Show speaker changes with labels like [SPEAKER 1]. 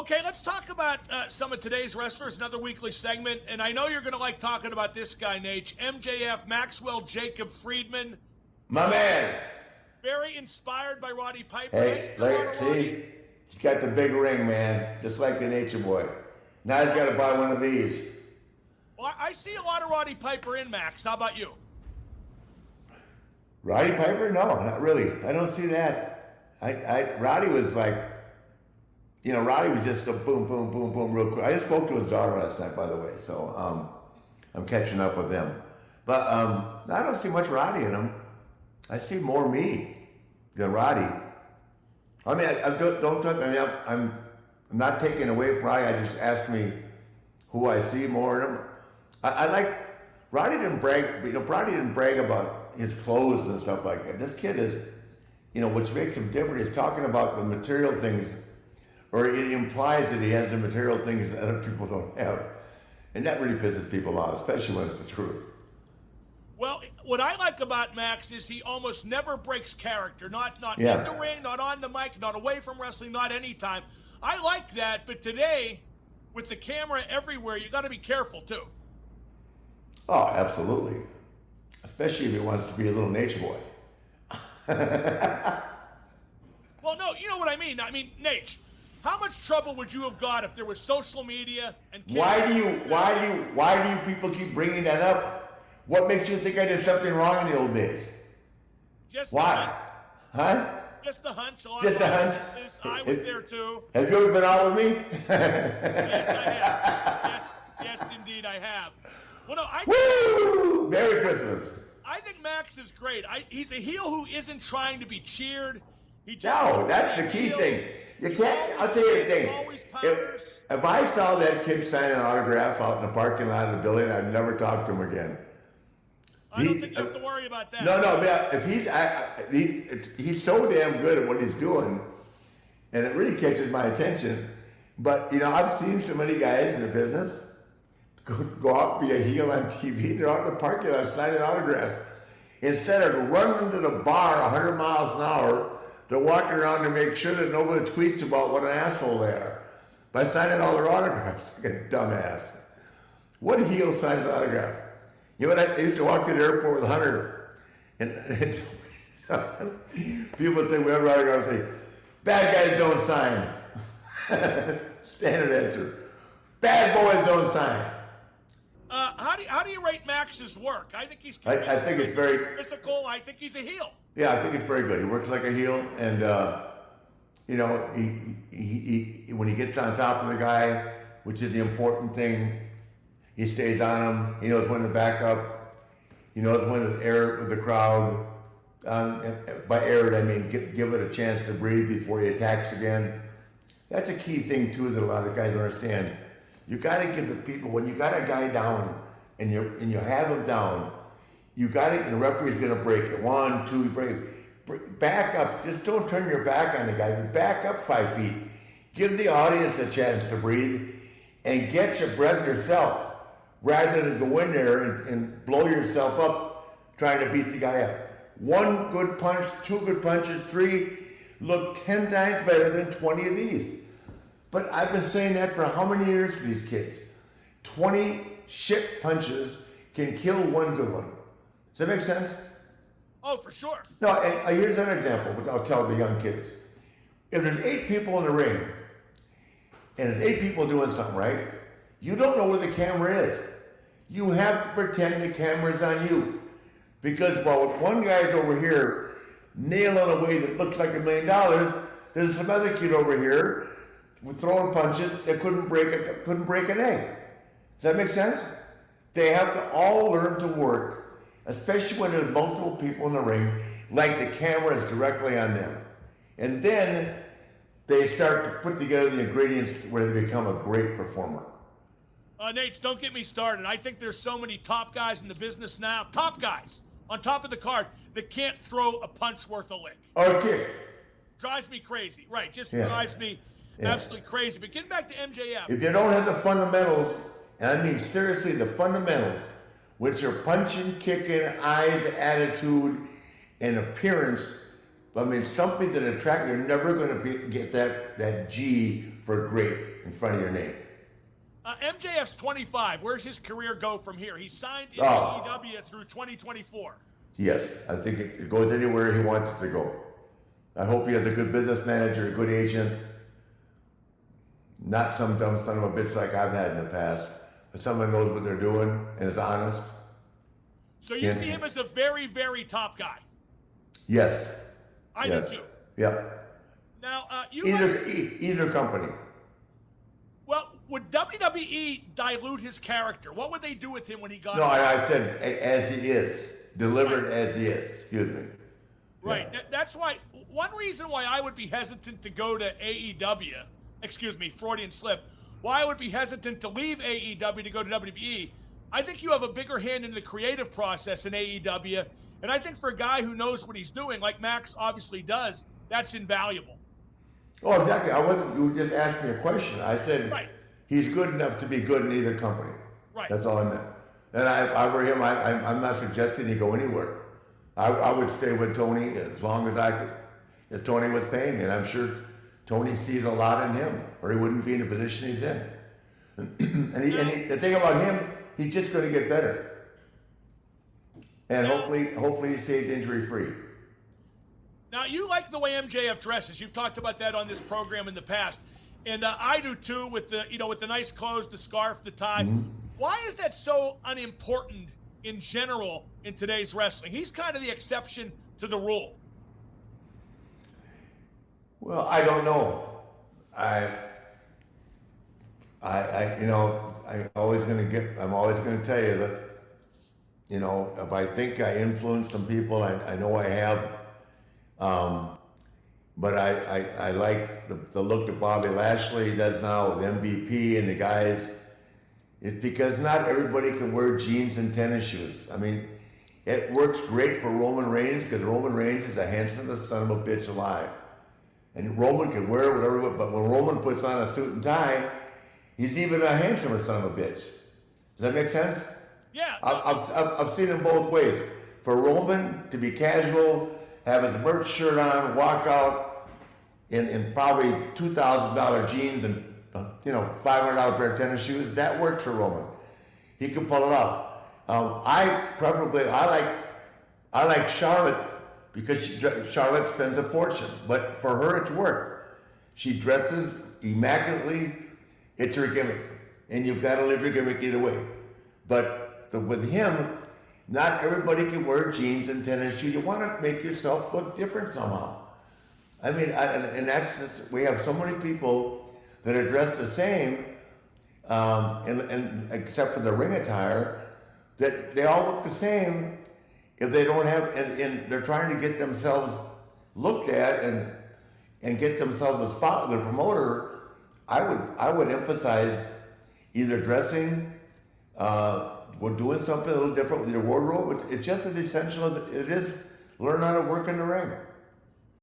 [SPEAKER 1] Okay, let's talk about some of today's wrestlers, another weekly segment. And I know you're going to like talking about this guy, Nate. MJF, Maxwell Jacob Friedman.
[SPEAKER 2] My man.
[SPEAKER 1] Very inspired by Roddy Piper.
[SPEAKER 2] Hey, see? He's got the big ring, man. Just like the Nature Boy. Now he's got to buy one of these.
[SPEAKER 1] Well, I see a lot of Roddy Piper in, Max. How about you?
[SPEAKER 2] Roddy Piper? No, not really. I don't see that. Roddy was like, Roddy was just a boom, boom, boom, boom, real quick. I just spoke to his daughter last night, by the way, so I'm catching up with them. But I don't see much Roddy in him. I see more me than Roddy. I mean, I'm not taking away from Roddy. I just ask me who I see more in him. I like Roddy didn't brag. Roddy didn't brag about his clothes and stuff like that. This kid is, which makes him different. Is talking about the material things, or it implies that he has the material things that other people don't have, and that really pisses people off, especially when it's the truth.
[SPEAKER 1] Well, what I like about Max is he almost never breaks character. Not in the ring, not on the mic, not away from wrestling, not anytime. I like that, but today, with the camera everywhere, you got to be careful too.
[SPEAKER 2] Oh, absolutely. Especially if he wants to be a little Nature Boy.
[SPEAKER 1] Well, no, you know what I mean. I mean, Nate, how much trouble would you have got if there was social media and
[SPEAKER 2] why do you people keep bringing that up? What makes you think I did something wrong in the old days?
[SPEAKER 1] Just
[SPEAKER 2] why? Huh?
[SPEAKER 1] Just the hunch.
[SPEAKER 2] Just a hunch.
[SPEAKER 1] I was there too.
[SPEAKER 2] Have you ever been out with me?
[SPEAKER 1] Yes, I have. Yes, indeed, I have. Well, no,
[SPEAKER 2] Woo! Merry Christmas.
[SPEAKER 1] I think Max is great. He's a heel who isn't trying to be cheered.
[SPEAKER 2] No, that's the key thing. You can't. I'll tell you the thing. If I saw that kid sign an autograph out in the parking lot of the building, I'd never talk to him again.
[SPEAKER 1] I don't think you have to worry about that.
[SPEAKER 2] No. If he's so damn good at what he's doing, and it really catches my attention. But I've seen so many guys in the business go out and be a heel on TV. They're out in the parking lot signing autographs instead of running to the bar 100 miles an hour. They're walking around to make sure that nobody tweets about what an asshole they are by signing all their autographs. Like a dumbass. What heel signs an autograph? You know what? I used to walk to the airport with Hunter, and people would say, whenever I go, say, bad guys don't sign. Standard answer. Bad boys don't sign.
[SPEAKER 1] How do you rate Max's work? I think he's.
[SPEAKER 2] I think it's very
[SPEAKER 1] physical. I think he's a heel.
[SPEAKER 2] Yeah, I think it's very good. He works like a heel, and he when he gets on top of the guy, which is the important thing, he stays on him. He knows when to back up. He knows when to air it with the crowd. By air it, I mean give it a chance to breathe before he attacks again. That's a key thing too that a lot of guys don't understand. You got to give the people, when you got a guy down and you have him down, you got to, and the referee's going to break it. 1, 2, break. Back up. Just don't turn your back on the guy, but back up 5 feet. Give the audience a chance to breathe and get your breath yourself rather than go in there and blow yourself up trying to beat the guy up. 1 good punch, 2 good punches, 3 look 10 times better than 20 of these. But I've been saying that for how many years for these kids? 20 shit punches can kill 1 good one. Does that make sense?
[SPEAKER 1] Oh, for sure.
[SPEAKER 2] No, and here's an example, which I'll tell the young kids. If there's 8 people in the ring, and there's 8 people doing something, right? You don't know where the camera is. You have to pretend the camera's on you. Because while one guy's over here nailing a way that looks like $1 million, there's some other kid over here with throwing punches that couldn't break an egg. Does that make sense? They have to all learn to work, especially when there's multiple people in the ring, like the camera is directly on them. And then they start to put together the ingredients where they become a great performer.
[SPEAKER 1] Nate, don't get me started. I think there's so many top guys in the business now, top guys on top of the card, that can't throw a punch worth a lick.
[SPEAKER 2] Or a kick.
[SPEAKER 1] Drives me crazy. Right, just drives me absolutely crazy. But getting back to MJF.
[SPEAKER 2] If you don't have the fundamentals, and I mean seriously the fundamentals, which are punching, kicking, eyes, attitude, and appearance, I mean something that attracts, you're never going to get that G for great in front of your name.
[SPEAKER 1] MJF's 25. Where's his career go from here? He signed in
[SPEAKER 2] Oh.
[SPEAKER 1] AEW through 2024.
[SPEAKER 2] Yes, I think it goes anywhere he wants it to go. I hope he has a good business manager, a good agent, not some dumb son of a bitch like I've had in the past, but someone knows what they're doing and is honest.
[SPEAKER 1] So you see him as a very, very top guy.
[SPEAKER 2] Yes.
[SPEAKER 1] I
[SPEAKER 2] yes.
[SPEAKER 1] do too.
[SPEAKER 2] Yeah.
[SPEAKER 1] Now,
[SPEAKER 2] either company.
[SPEAKER 1] Well, would WWE dilute his character? What would they do with him when he got?
[SPEAKER 2] No, I said as he is, delivered as he is. Excuse me.
[SPEAKER 1] Right.
[SPEAKER 2] Yeah.
[SPEAKER 1] That's why. One reason why I would be hesitant to go to AEW. Excuse me, Freudian slip. Why I would be hesitant to leave AEW to go to WWE. I think you have a bigger hand in the creative process in AEW, and I think for a guy who knows what he's doing, like Max obviously does, that's invaluable.
[SPEAKER 2] Oh, exactly. You just asked me a question. I said he's good enough to be good in either company.
[SPEAKER 1] Right.
[SPEAKER 2] That's all I meant. And I were him, I'm not suggesting he go anywhere. I would stay with Tony as long as I could, as Tony was paying me. And I'm sure Tony sees a lot in him, or he wouldn't be in the position he's in. And the thing about him, he's just going to get better. And hopefully he stays injury free.
[SPEAKER 1] Now, you like the way MJF dresses. You've talked about that on this program in the past. And I do too, with the nice clothes, the scarf, the tie. Mm-hmm. Why is that so unimportant in general in today's wrestling? He's kind of the exception to the rule. Well,
[SPEAKER 2] I don't know. I'm always going to tell you that, if I think I influenced some people, I know I have. But I like the look that Bobby Lashley does now with MVP and the guys. It's because not everybody can wear jeans and tennis shoes. I mean, it works great for Roman Reigns because Roman Reigns is the handsomest son of a bitch alive. And Roman can wear whatever, but when Roman puts on a suit and tie, he's even a handsomer son of a bitch. Does that make sense?
[SPEAKER 1] Yeah.
[SPEAKER 2] I've seen it both ways. For Roman to be casual, have his merch shirt on, walk out in probably $2,000 jeans and $500 pair of tennis shoes, that works for Roman. He can pull it off. I like Charlotte because Charlotte spends a fortune, but for her it's work. She dresses immaculately. It's her gimmick, and you've got to live your gimmick either way. But with him, not everybody can wear jeans and tennis shoes. You want to make yourself look different somehow. I mean, and that's just, we have so many people that are dressed the same, and except for the ring attire, that they all look the same. If they don't have, and they're trying to get themselves looked at and get themselves a spot with a promoter, I would emphasize either dressing, or doing something a little different with your wardrobe. It's just as essential as it is learn how to work in the ring.